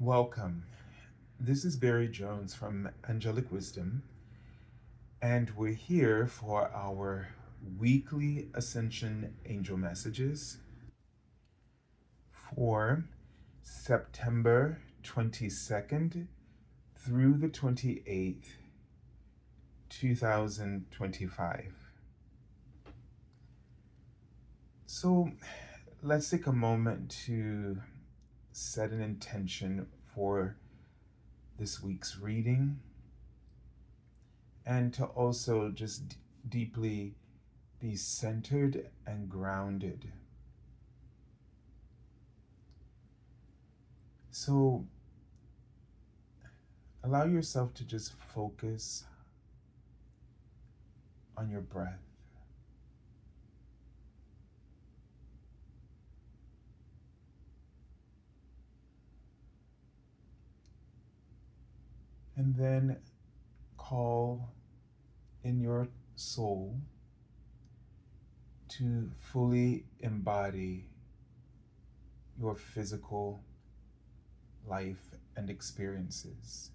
Welcome. This is Barry Jones from Angelic Wisdom, and we're here for our weekly Ascension Angel Messages for September 22nd through the 28th, 2025. So let's take a moment to set an intention for this week's reading and to also just deeply be centered and grounded. So allow yourself to just focus on your breath. And then call in your soul to fully embody your physical life and experiences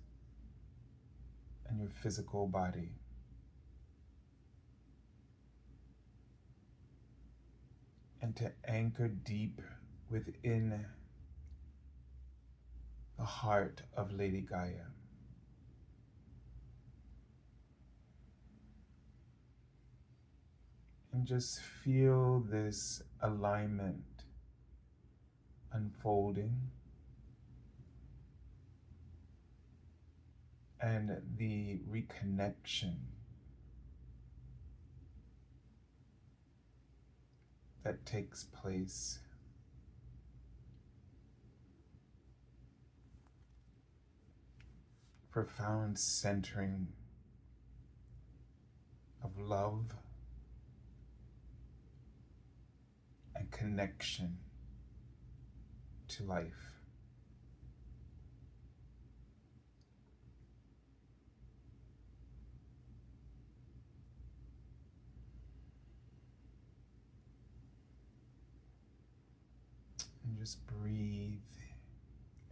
and your physical body. And to anchor deep within the heart of Lady Gaia. And just feel this alignment unfolding and the reconnection that takes place. Profound centering of love and connection to life. And just breathe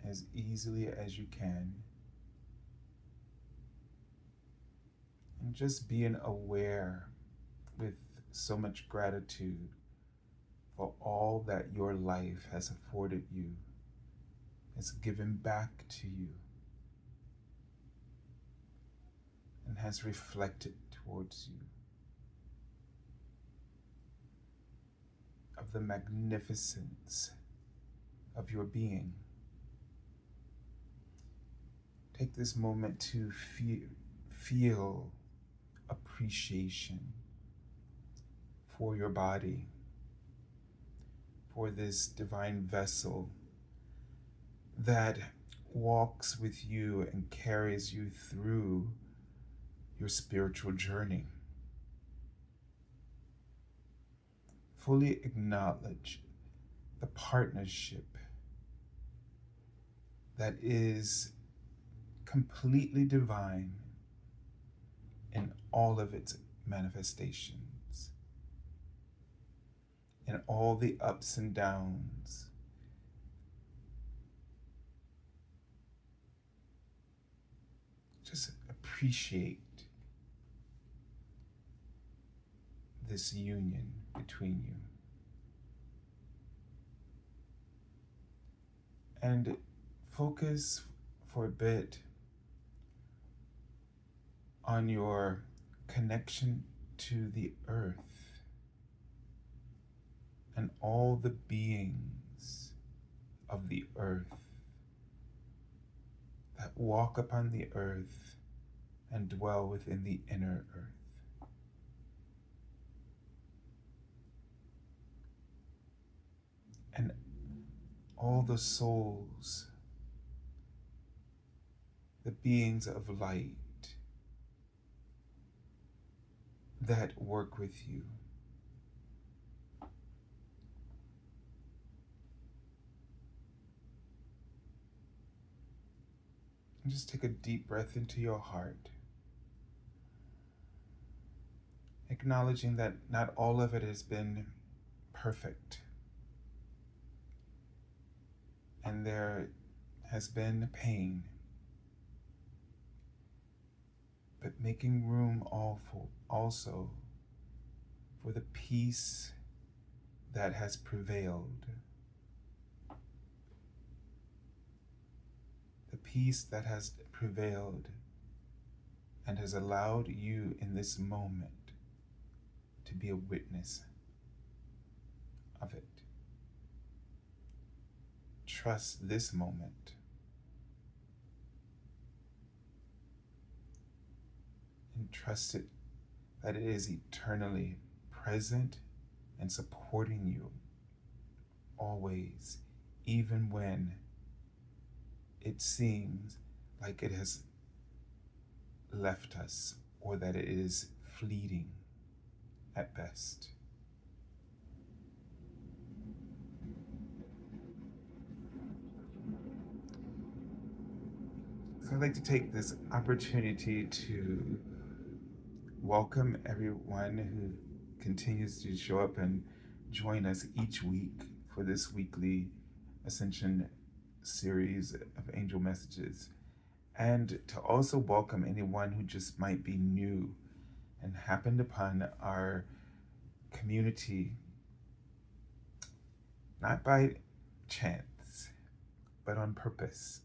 as easily as you can. And just being aware with so much gratitude for all that your life has afforded you, has given back to you, and has reflected towards you of the magnificence of your being. Take this moment to feel appreciation for your body, for this divine vessel that walks with you and carries you through your spiritual journey. Fully acknowledge the partnership that is completely divine in all of its manifestations, in all the ups and downs. Just appreciate this union between you. And focus for a bit on your connection to the earth and all the beings of the earth that walk upon the earth and dwell within the inner earth. And all the souls, the beings of light that work with you. And just take a deep breath into your heart, acknowledging that not all of it has been perfect. And there has been pain, but making room also for the peace that has prevailed. The peace that has prevailed and has allowed you in this moment to be a witness of it. Trust this moment. And trust it that it is eternally present and supporting you always, even when it seems like it has left us or that it is fleeting at best. So I'd like to take this opportunity to welcome everyone who continues to show up and join us each week for this weekly Ascension series of angel messages, and to also welcome anyone who just might be new and happened upon our community not by chance but on purpose.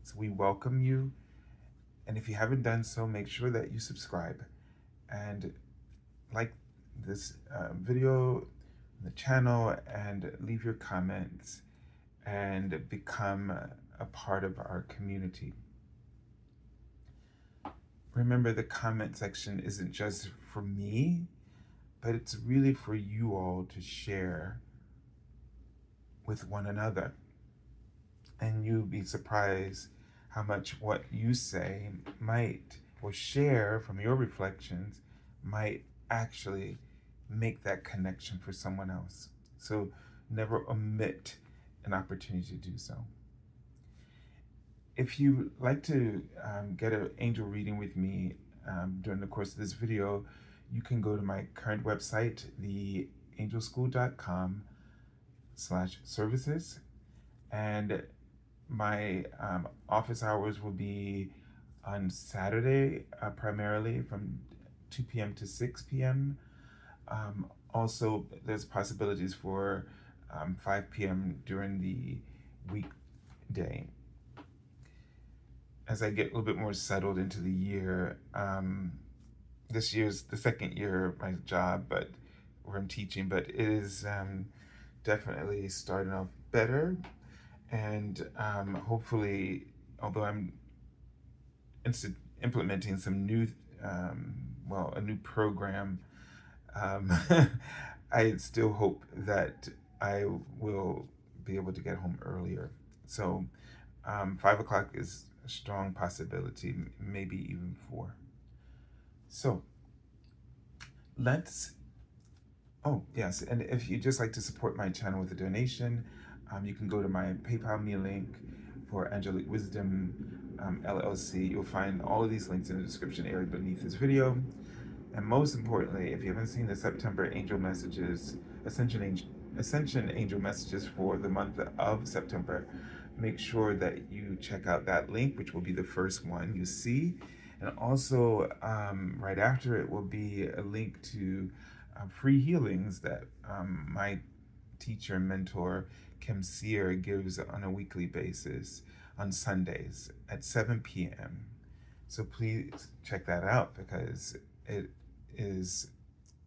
So we welcome you, and if you haven't done so, make sure that you subscribe and like this video, the channel, and leave your comments and become a part of our community. Remember, the comment section isn't just for me, but it's really for you all to share with one another. And you'll be surprised how much what you say might, or share from your reflections, might actually make that connection for someone else. So never omit an opportunity to do so. If you like to get an angel reading with me during the course of this video, you can go to my current website, theangelschool.com/services, and my office hours will be on Saturday, primarily from 2 p.m. to 6 p.m. Also, there's possibilities for 5 p.m. during the weekday. As I get a little bit more settled into the year, this year's the second year of my job, but where I'm teaching, but it is definitely starting off better. And hopefully, although I'm implementing some new, a new program, I still hope that I will be able to get home earlier. So 5 o'clock is a strong possibility, maybe even 4. So oh yes, and if you'd just like to support my channel with a donation, you can go to my PayPal me link for Angelic Wisdom LLC. You'll find all of these links in the description area beneath this video. And most importantly, if you haven't seen the September angel messages, Ascension angel messages for the month of September, make sure that you check out that link, which will be the first one you see. And also, right after it will be a link to free healings that my teacher and mentor, Kim Sear, gives on a weekly basis on Sundays at 7 p.m. So please check that out, because it is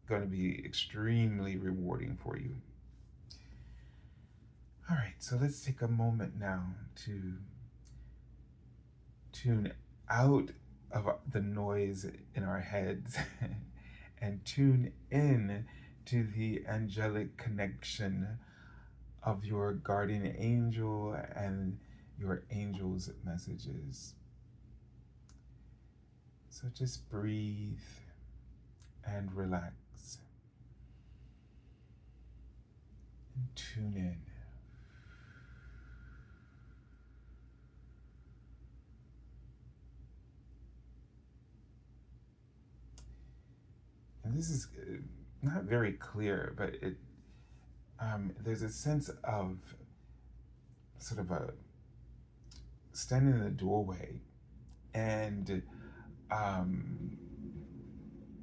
going to be extremely rewarding for you. All right, so let's take a moment now to tune out of the noise in our heads and tune in to the angelic connection of your guardian angel and your angel's messages. So just breathe and relax and tune in. And this is not very clear, but there's a sense of sort of a standing in the doorway, and um,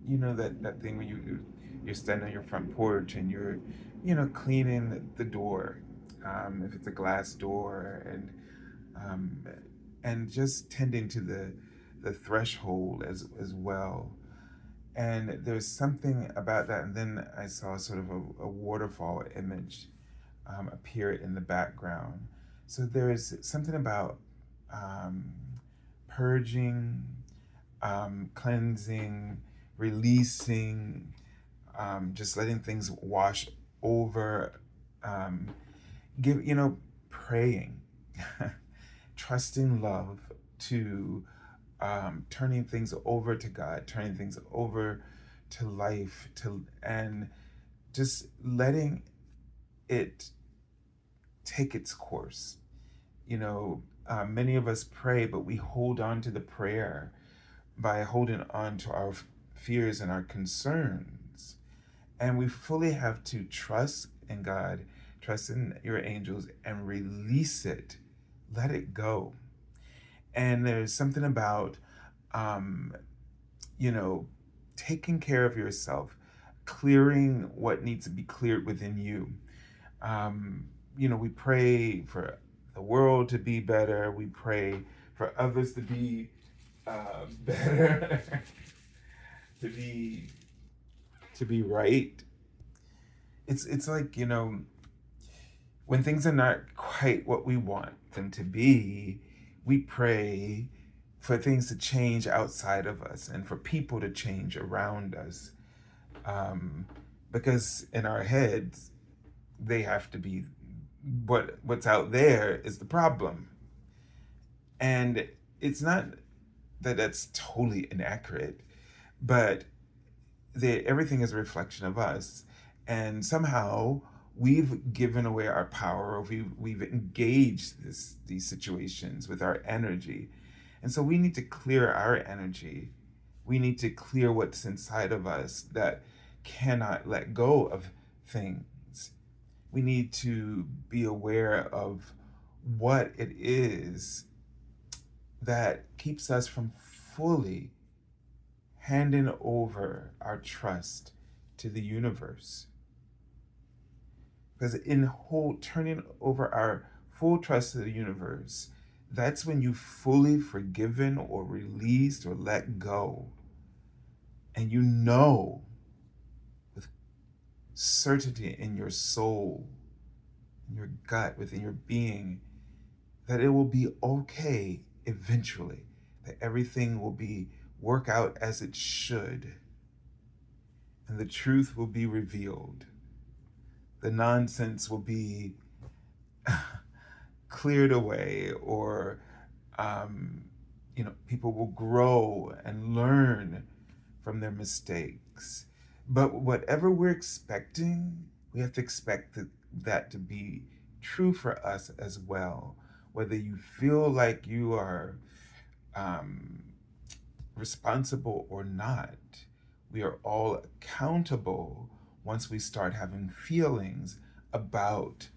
you know that thing when you're standing on your front porch and you're cleaning the door, if it's a glass door, um, and just tending to the threshold as well. And there's something about that. And then I saw sort of a waterfall image appear in the background. So there's something about um, purging, cleansing, releasing, just letting things wash over, um, praying, trusting love to turning things over to God, turning things over to life, and just letting it take its course. Many of us pray, but we hold on to the prayer by holding on to our fears and our concerns. And we fully have to trust in God, trust in your angels, and release it. Let it go. And there's something about, um, taking care of yourself, clearing what needs to be cleared within you. We pray for the world to be better. We pray for others to be better, to be right. It's like when things are not quite what we want them to be, we pray for things to change outside of us and for people to change around us. Because in our heads, they have to be what's out there is the problem. And it's not that that's totally inaccurate, but everything is a reflection of us. And somehow we've given away our power, or we've engaged these situations with our energy. And so we need to clear our energy. We need to clear what's inside of us that cannot let go of things. We need to be aware of what it is that keeps us from fully handing over our trust to the universe. Because in turning over our full trust to the universe, that's when you fully forgiven or released or let go. And you know with certainty in your soul, in your gut, within your being, that it will be okay eventually, that everything will work out as it should, and the truth will be revealed. The nonsense will be cleared away, or people will grow and learn from their mistakes. But whatever we're expecting, we have to expect that to be true for us as well. Whether you feel like you are responsible or not, we are all accountable once we start having feelings about,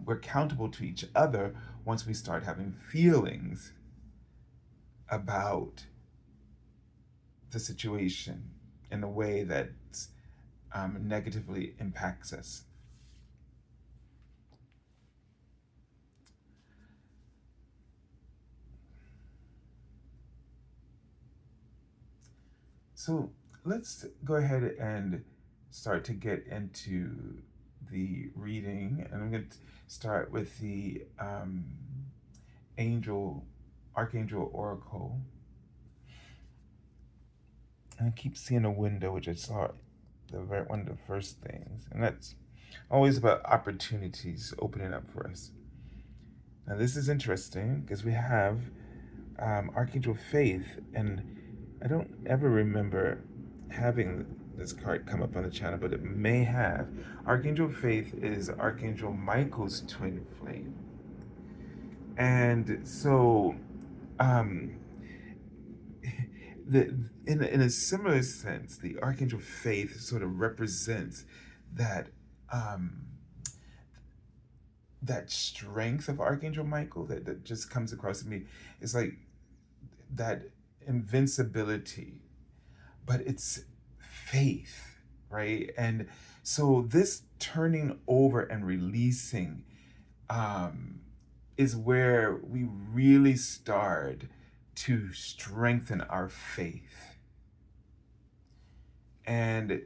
we're accountable to each other once we start having feelings about the situation in a way that negatively impacts us. So let's go ahead and start to get into the reading. And I'm going to start with the Archangel Oracle. And I keep seeing a window, which I saw one of the first things. And that's always about opportunities opening up for us. Now, this is interesting because we have Archangel Faith, and I don't ever remember having this card come up on the channel, but it may have. Archangel Faith is Archangel Michael's twin flame. And so, in a similar sense, the Archangel Faith sort of represents that that strength of Archangel Michael that just comes across to me. It's like that invincibility, but it's faith, right? And so this turning over and releasing um, is where we really start to strengthen our faith. And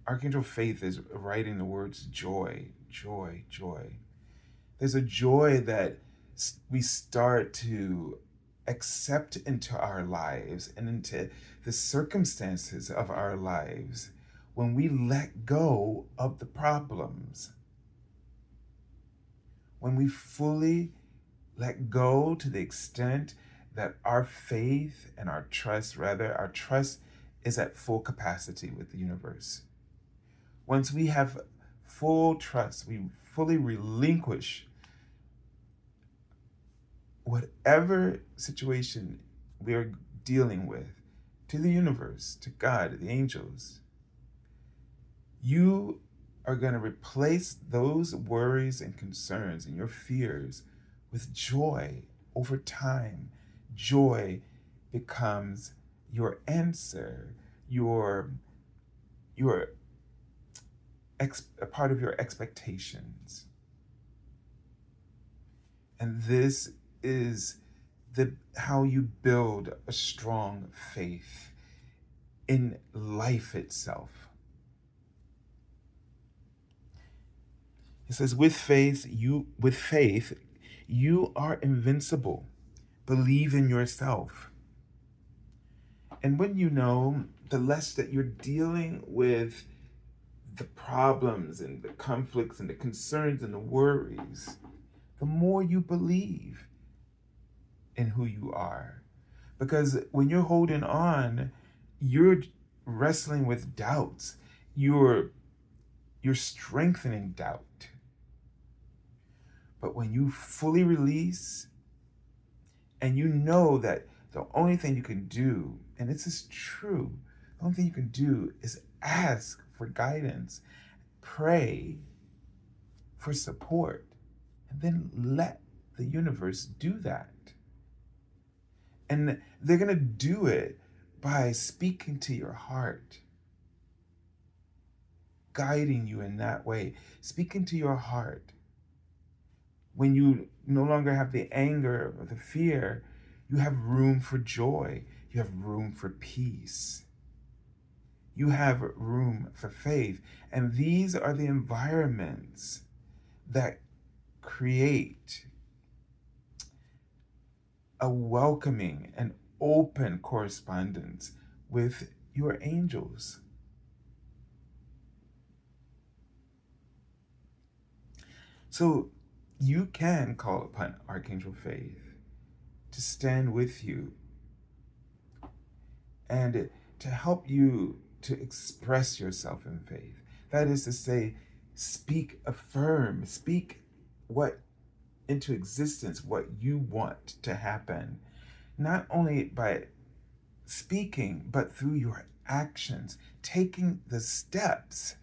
Archangel Faith is writing the words joy, joy, joy. There's a joy that we start to accept into our lives and into the circumstances of our lives when we let go of the problems. When we fully let go to the extent that our faith and our trust, rather, our trust is at full capacity with the universe. Once we have full trust, we fully relinquish whatever situation we're dealing with to the universe, to God, the angels. You are going to replace those worries and concerns and your fears with joy over time. Joy becomes your answer, a part of your expectations. And this is how you build a strong faith in life itself. It says, with faith, you are invincible. Believe in yourself. And when you know, the less that you're dealing with the problems and the conflicts and the concerns and the worries, the more you believe in who you are. Because when you're holding on, you're wrestling with doubts. You're strengthening doubt. But when you fully release and you know that the only thing you can do, and this is true, the only thing you can do is ask for guidance, pray for support, and then let the universe do that. And they're going to do it by speaking to your heart, guiding you in that way, speaking to your heart. When you no longer have the anger or the fear, you have room for joy. You have room for peace. You have room for faith. And these are the environments that create a welcoming and open correspondence with your angels. So you can call upon Archangel Faith to stand with you and to help you to express yourself in faith. That is to say, affirm, speak what into existence what you want to happen, not only by speaking, but through your actions, taking the steps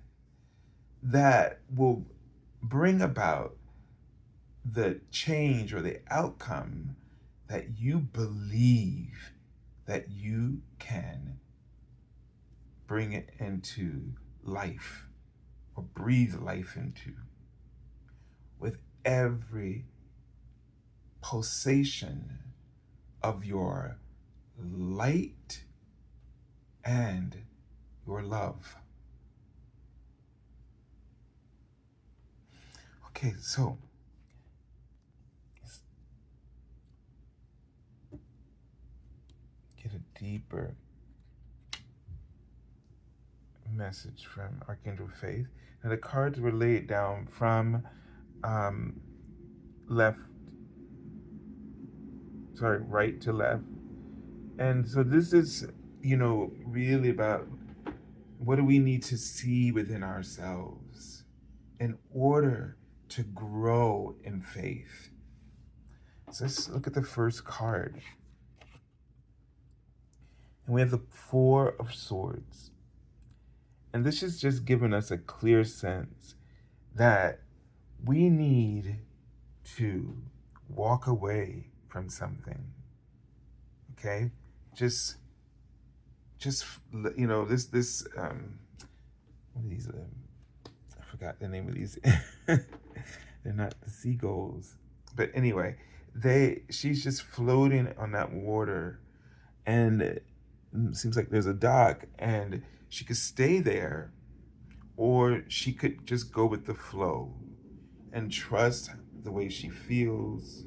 that will bring about the change or the outcome that you believe that you can bring it into life or breathe life into with every pulsation of your light and your love. Okay, so get a deeper message from Archangel Faith. Now the cards were laid down from right to left. And so this is, really about what do we need to see within ourselves in order to grow in faith. So let's look at the first card. And we have the Four of Swords. And this is just giving us a clear sense that we need to walk away from something. Okay, just this what are these? I forgot the name of these. They're not the seagulls, but anyway, she's just floating on that water, and it seems like there's a dock, and she could stay there, or she could just go with the flow and trust the way she feels,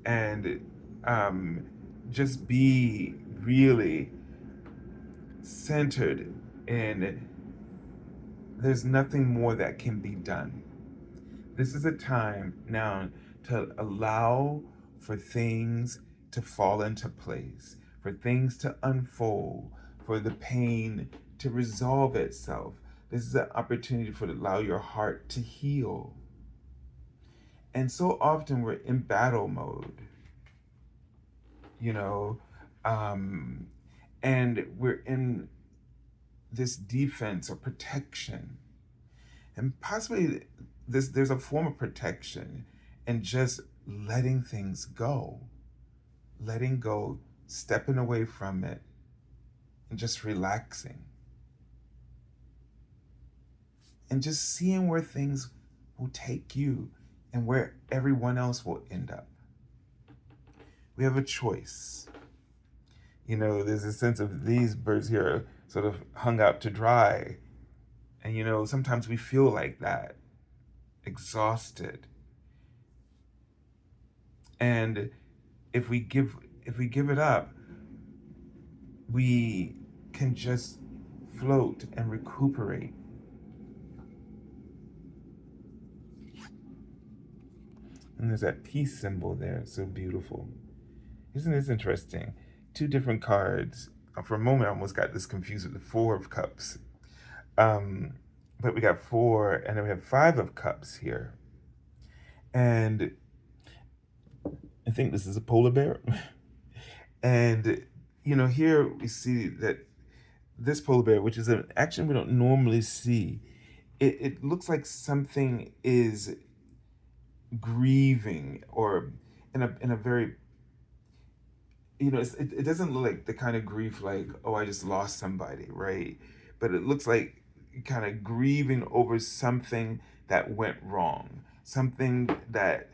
and um, just be really centered in there's nothing more that can be done. This is a time now to allow for things to fall into place, for things to unfold, for the pain to resolve itself. This is an opportunity for to allow your heart to heal. And so often we're in battle mode, you know, um, and we're in this defense or protection. And possibly there's a form of protection and just letting go, stepping away from it, and just relaxing. And just seeing where things will take you and where everyone else will end up. We have a choice. There's a sense of these birds here are sort of hung out to dry. And sometimes we feel like that, exhausted. And if we give it up, we can just float and recuperate. And there's that peace symbol there, so beautiful. Isn't this interesting? Two different cards. For a moment, I almost got this confused with the Four of Cups. But we got four, and then we have Five of Cups here. And I think this is a polar bear. And, here we see that this polar bear, which is an action we don't normally see, it looks like something is grieving, or in a very, it doesn't look like the kind of grief like, oh, I just lost somebody, right? But it looks like kind of grieving over something that went wrong, something that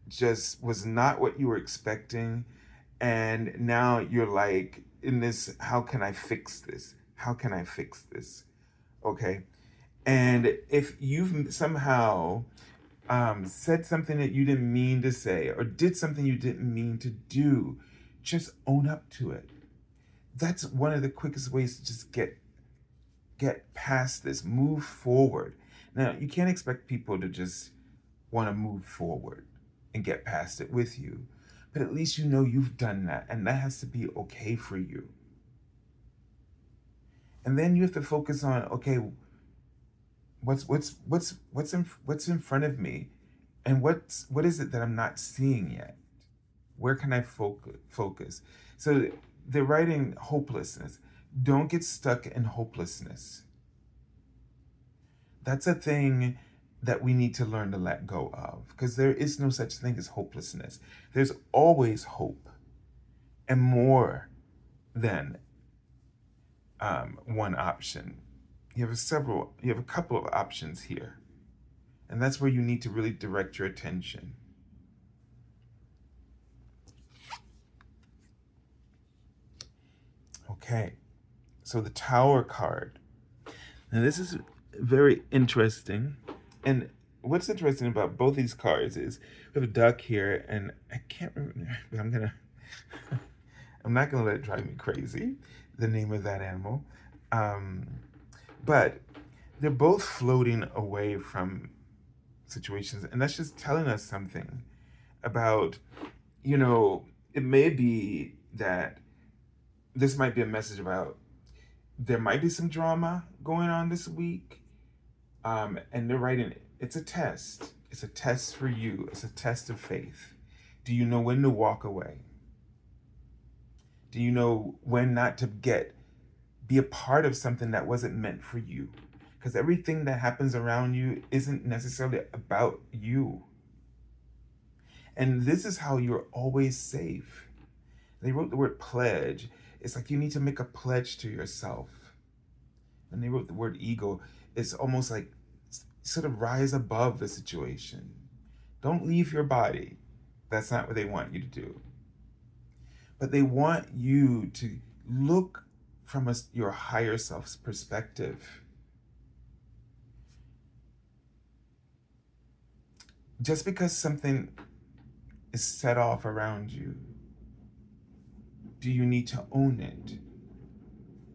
just was not what you were expecting. And now you're like in this, how can I fix this? How can I fix this? Okay. And if you've somehow said something that you didn't mean to say, or did something you didn't mean to do, just own up to it. That's one of the quickest ways to just get past this, move forward. Now, you can't expect people to just want to move forward and get past it with you, but at least you've done that, and that has to be okay for you. And then you have to focus on, okay, what's in front of me, and what is it that I'm not seeing yet? Where can I focus? So they're writing hopelessness. Don't get stuck in hopelessness. That's a thing that we need to learn to let go of, because there is no such thing as hopelessness. There's always hope, and more than one option. You have a couple of options here, and that's where you need to really direct your attention. Okay, so the Tower card. Now this is very interesting, and what's interesting about both these cards is we have a duck here, and I can't remember, but I'm not gonna let it drive me crazy, the name of that animal. But they're both floating away from situations, and that's just telling us something about, it may be that this might be a message about there might be some drama going on this week. And they're writing, it's a test. It's a test for you. It's a test of faith. Do you know when to walk away? Do you know when not to be a part of something that wasn't meant for you? Because everything that happens around you isn't necessarily about you. And this is how you're always safe. They wrote the word pledge. It's like you need to make a pledge to yourself. When they wrote the word ego, it's almost like sort of rise above the situation. Don't leave your body. That's not what they want you to do. But they want you to look from your higher self's perspective. Just because something is set off around you, do you need to own it?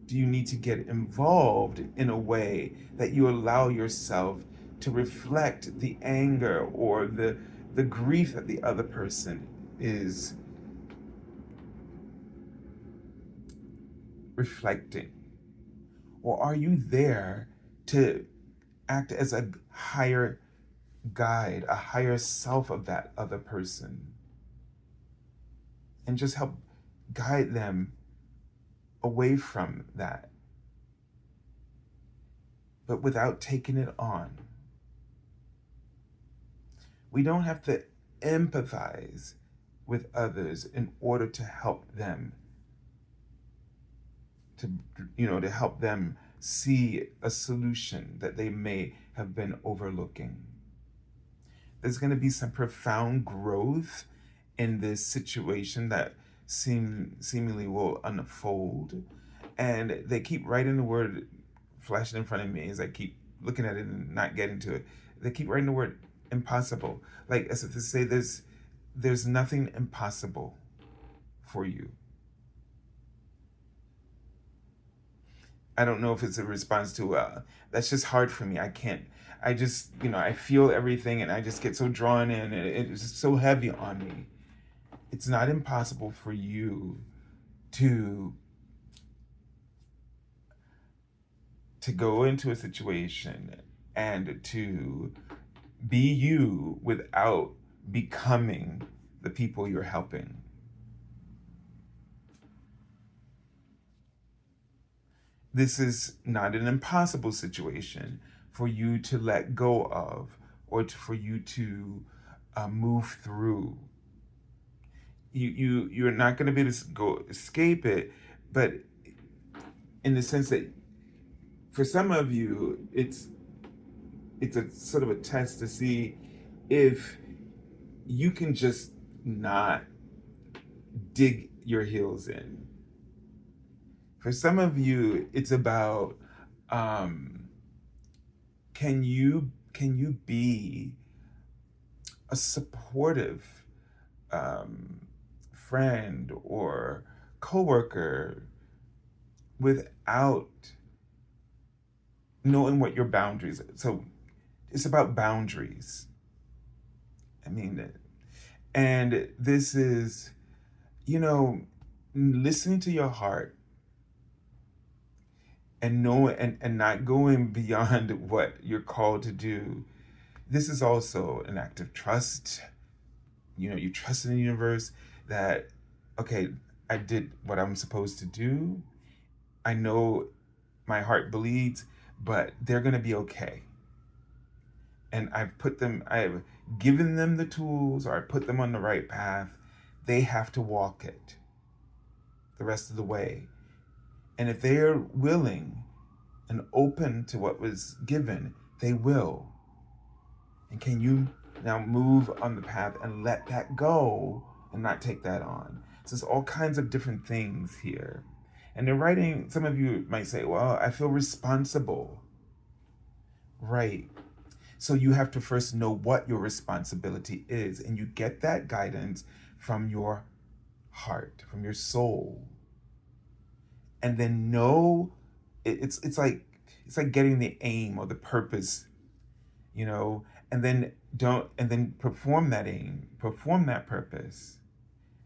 Do you need to get involved in a way that you allow yourself to reflect the anger or the grief that the other person is reflecting? Or are you there to act as a higher guide, a higher self of that other person, and just help guide them away from that, but without taking it on? We don't have to empathize with others in order to help them, to help them see a solution that they may have been overlooking. There's going to be some profound growth in this situation that seemingly will unfold. And they keep writing the word flashing in front of me as I keep looking at it and not getting to it. They keep writing the word impossible, like as if to say there's nothing impossible for you. I don't know if it's a response to that's just hard for me. I just, I feel everything and I just get so drawn in, and it's just so heavy on me. It's not impossible for you to go into a situation and to be you without becoming the people you're helping. This is not an impossible situation for you to let go of, or for you to move through. You're not going to be able to go escape it, but in the sense that for some of you, it's a sort of a test to see if you can just not dig your heels in. For some of you, it's about can you be a supportive friend or coworker without knowing what your boundaries are. So it's about boundaries. I mean, and this is, listening to your heart and know and not going beyond what you're called to do. This is also an act of trust. You trust in the universe that, okay, I did what I'm supposed to do. I know my heart bleeds, but they're going to be okay. And I've given them the tools, or I put them on the right path. They have to walk it the rest of the way. And if they're willing and open to what was given, they will. And can you now move on the path and let that go and not take that on? So there's all kinds of different things here. And they're writing, some of you might say, well, I feel responsible. Right. So you have to first know what your responsibility is. And you get that guidance from your heart, from your soul. And then know it's like getting the aim or the purpose, and then perform that aim, perform that purpose,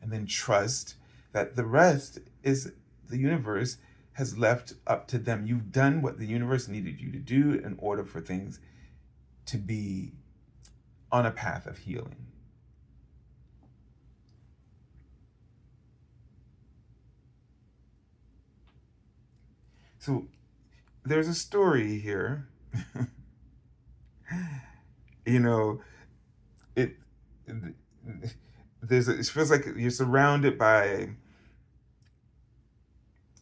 and then trust that the rest is the universe has left up to them. You've done what the universe needed you to do in order for things to be on a path of healing. So there's a story here. you know, it it feels like you're surrounded by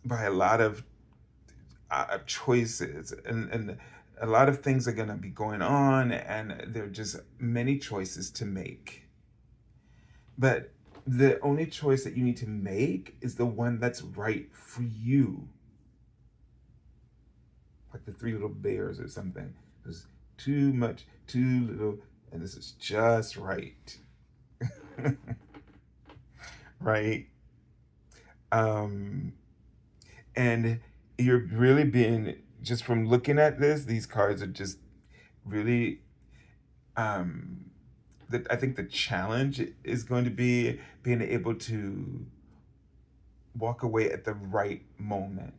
a lot of choices, and a lot of things are going to be going on, and there are just many choices to make. But the only choice that you need to make is the one that's right for you. Like the Three Little Bears or something. There's too much, too little, and this is just right. Right? Um, and you're really being, just from looking at this, these cards are just really, um, I think the challenge is going to be being able to walk away at the right moment,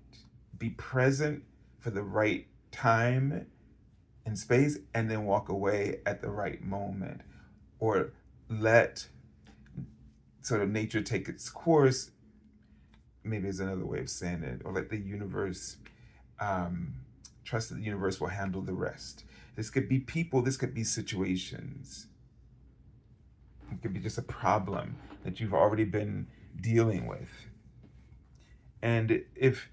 be present for the right time and space, and then walk away at the right moment, or let sort of nature take its course, maybe is another way of saying it, or let the universe, um, trust that the universe will handle the rest. This could be people, this could be situations. It could be just a problem that you've already been dealing with. And if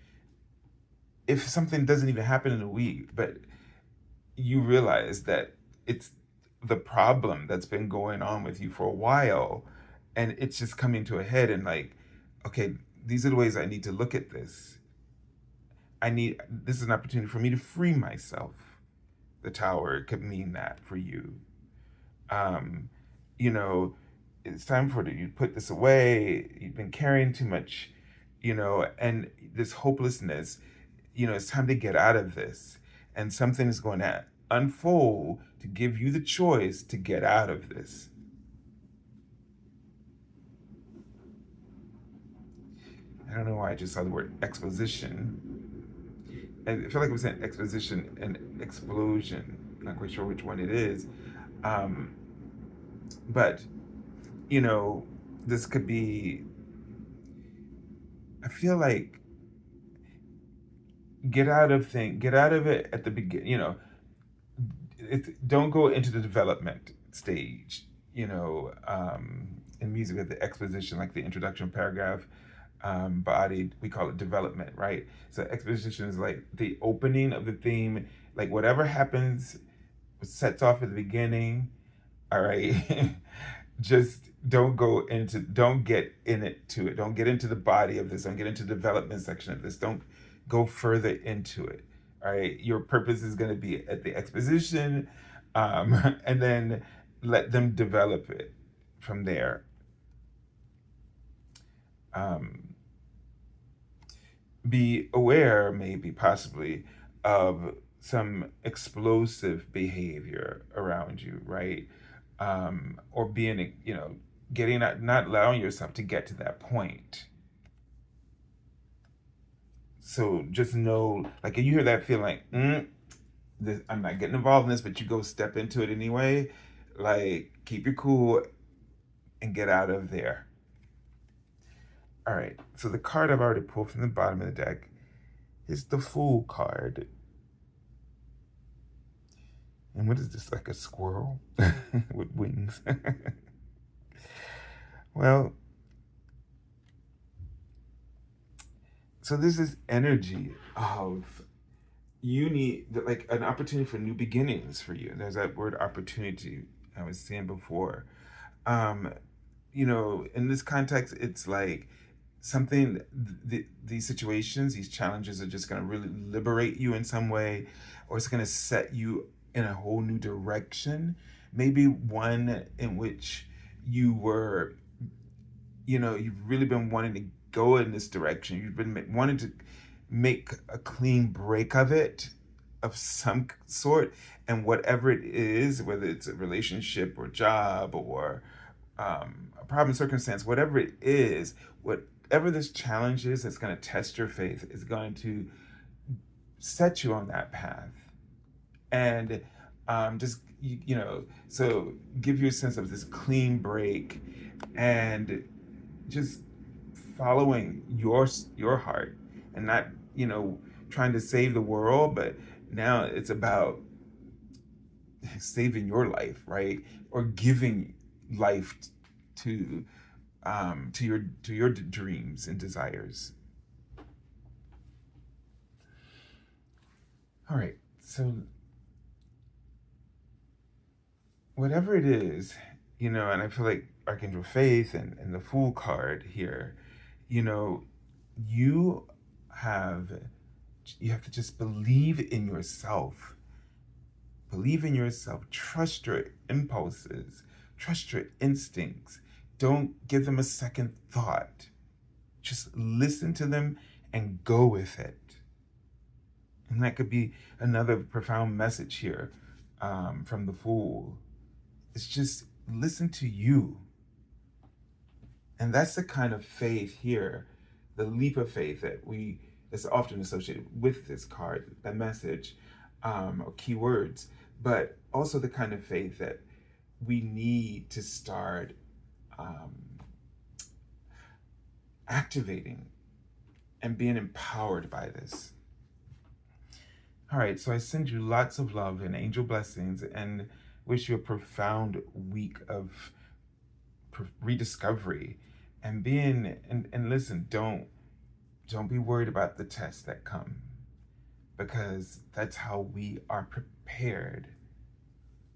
something doesn't even happen in a week, but you realize that it's the problem that's been going on with you for a while, and it's just coming to a head, and like, okay, these are the ways I need to look at this. This is an opportunity for me to free myself. The tower could mean that for you. Um, you know, it's time for you to put this away. You've been carrying too much, and this hopelessness, it's time to get out of this. And something is going to unfold to give you the choice to get out of this. I don't know why I just saw the word exposition. And I feel like it was an exposition and explosion. Not quite sure which one it is. Um, but, this could be, I feel like, get out of it at the beginning, don't go into the development stage, in music at the exposition, like the introduction paragraph, body, we call it development, right? So exposition is like the opening of the theme, like whatever happens sets off at the beginning, all right? Just don't get don't get into the body of this, don't get into the development section of this, don't go further into it, all right? Your purpose is going to be at the exposition, and then let them develop it from there. um, be aware, maybe, possibly, of some explosive behavior around you, right? Or being, getting out, not allowing yourself to get to that point. So just know, like, you hear that feeling, I'm not getting involved in this, but you go step into it anyway. Like, keep your cool and get out of there. All right. So the card I've already pulled from the bottom of the deck is the Fool card. And what is this, like a squirrel with wings? Well, so this is energy of, you need, like, an opportunity for new beginnings for you. And there's that word opportunity I was saying before. Um, in this context, it's like something, these situations, these challenges are just going to really liberate you in some way, or it's going to set you in a whole new direction. Maybe one in which you've really been wanting to go in this direction. You've been wanting to make a clean break of it, of some sort, and whatever it is, whether it's a relationship or job or a problem, circumstance, whatever it is, whatever this challenge is that's going to test your faith, is going to set you on that path. And just, so give you a sense of this clean break, and just following your heart, and not, trying to save the world, but now it's about saving your life, right? Or giving life to your dreams and desires. All right, so whatever it is, and I feel like Archangel Faith and the Fool card here, you know, you have you have to just believe in yourself. Believe in yourself. Trust your impulses. Trust your instincts. Don't give them a second thought. Just listen to them and go with it. And that could be another profound message here from the Fool. It's just listen to you. And that's the kind of faith here, the leap of faith that's often associated with this card, the message, or keywords, but also the kind of faith that we need to start activating and being empowered by this. All right, so I send you lots of love and angel blessings and wish you a profound week of rediscovery and and listen, don't be worried about the tests that come, because that's how we are prepared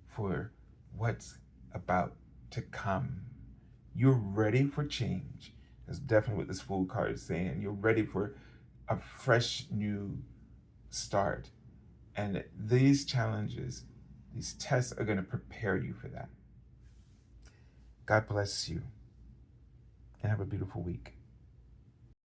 for what's about to come. You're ready for change. That's definitely what this Fool card is saying. You're ready for a fresh new start. And these challenges, these tests are going to prepare you for that. God bless you and have a beautiful week.